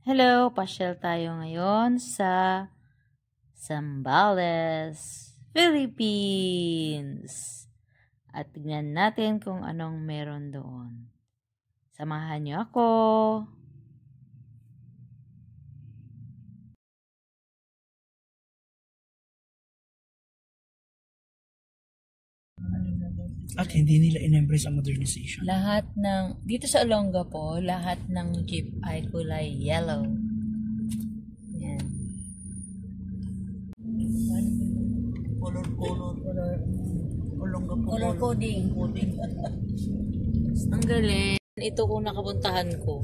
Hello, pasyal tayo ngayon sa Zambales, Philippines. At tignan natin kung anong meron doon. Samahan niyo ako. At hindi nila in-embrace ang modernization. Dito sa Olongapo, lahat ng jeep ay kulay yellow. Yan. Color coding. Ang galing. Ito kung nakapuntahan ko.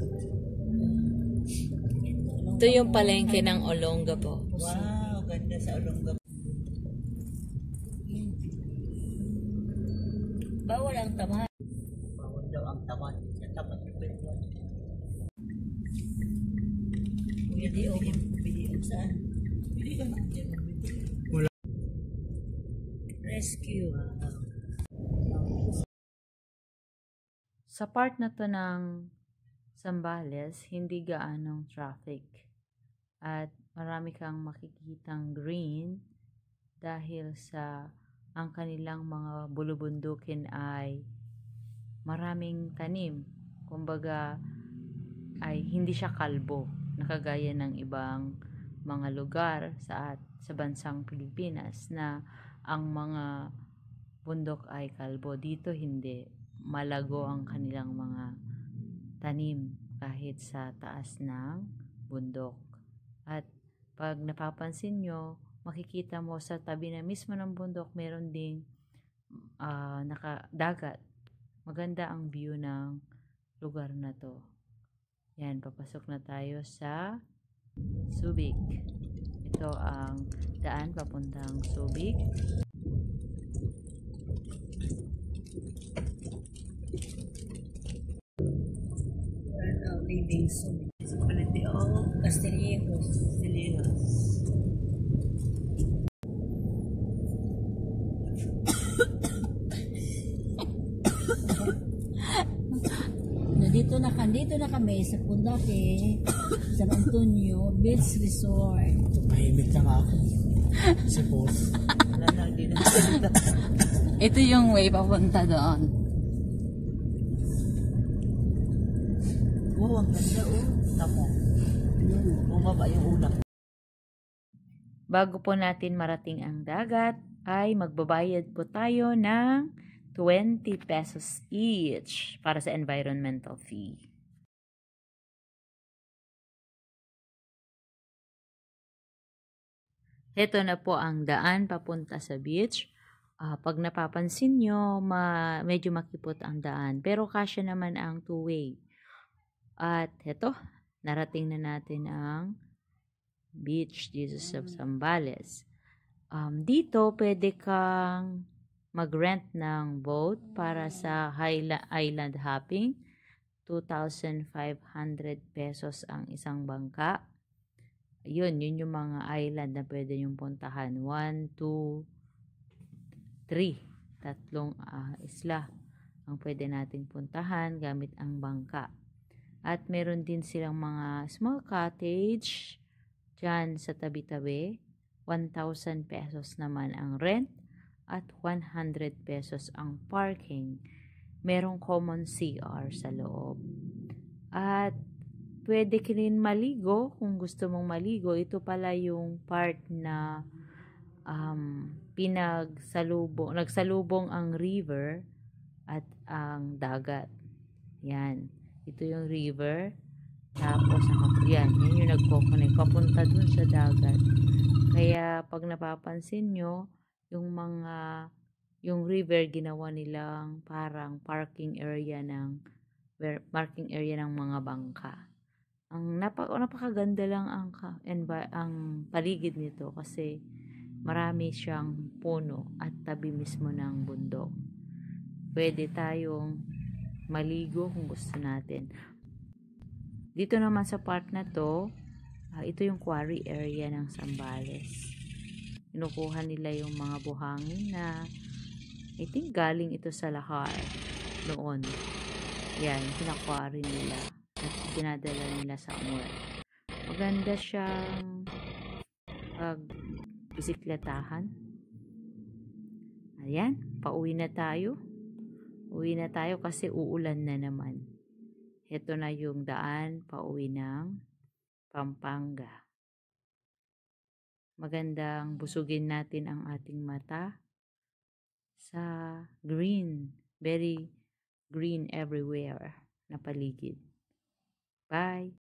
Ito yung palengke ng Olongapo. Wow, ganda sa Olongapo. Bawal ang tamad. Bawal daw ang tamad. Sa tapat ng pwede. Video. Saan? Hindi ka makikita ng video. Wala. Rescue. Sa part na to ng Zambales, hindi gaanong traffic. At marami kang makikitang green dahil sa ang kanilang mga bulubundukin ay maraming tanim. Kumbaga ay hindi siya kalbo, nakagaya ng ibang mga lugar sa bansang Pilipinas na ang mga bundok ay kalbo. Dito hindi, malago ang kanilang mga tanim kahit sa taas ng bundok. At pag napapansin nyo, makikita mo sa tabi na mismo ng bundok, meron ding dagat. Maganda ang view ng lugar na to. Yan, papasok na tayo sa Subic. Ito ang daan papuntang Subic. Leaving Subic. Municipality of Castillejos. Dito na kami sa Pundake, San Antonio Beach Resort. Mahimik na nga ako. Sa boss. Wala na, hindi na. Ito yung way papunta doon. Wow, ang ganda Tamo. Bumaba yung ulap. Bago po natin marating ang dagat, ay magbabayad po tayo ng 20 pesos each para sa environmental fee. Ito na po ang daan papunta sa beach. Pag napapansin nyo, medyo makipot ang daan. Pero kasya naman ang two-way. At ito, narating na natin ang beach dito sa Zambales. Dito, pwede kang mag-rent ng boat para sa island hopping. 2,500 pesos ang isang bangka. Yun yung mga island na pwede yung puntahan. 1, 2, 3. Tatlong isla ang pwede nating puntahan gamit ang bangka. At meron din silang mga small cottage dyan sa tabi-tabi. 1,000 pesos naman ang rent at 100 pesos ang parking. Merong common CR sa loob. At pwede ka rin maligo kung gusto mong maligo. Ito pala yung part na nagsalubong ang river at ang dagat. Yan. Ito yung river. Tapos yan yung nagko-connect papunta dun sa dagat. Kaya pag napapansin nyo, yung river ginawa nilang parang parking area ng mga bangka. Napakaganda lang ang paligid nito kasi marami siyang puno at tabi mismo ng bundok. Pwede tayong maligo kung gusto natin. Dito naman sa part na to, ito yung quarry area ng Zambales. Kinukuha nila yung mga buhangin na I think galing ito sa Lahar noon. Yan, kinakwari nila at dinadala nila sa Amur. Maganda siyang bisikletahan. Ayan, pauwi na tayo. Uwi na tayo kasi uulan na naman. Ito na yung daan pauwi ng Pampanga. Magandang busugin natin ang ating mata sa green, very green everywhere na paligid. Bye!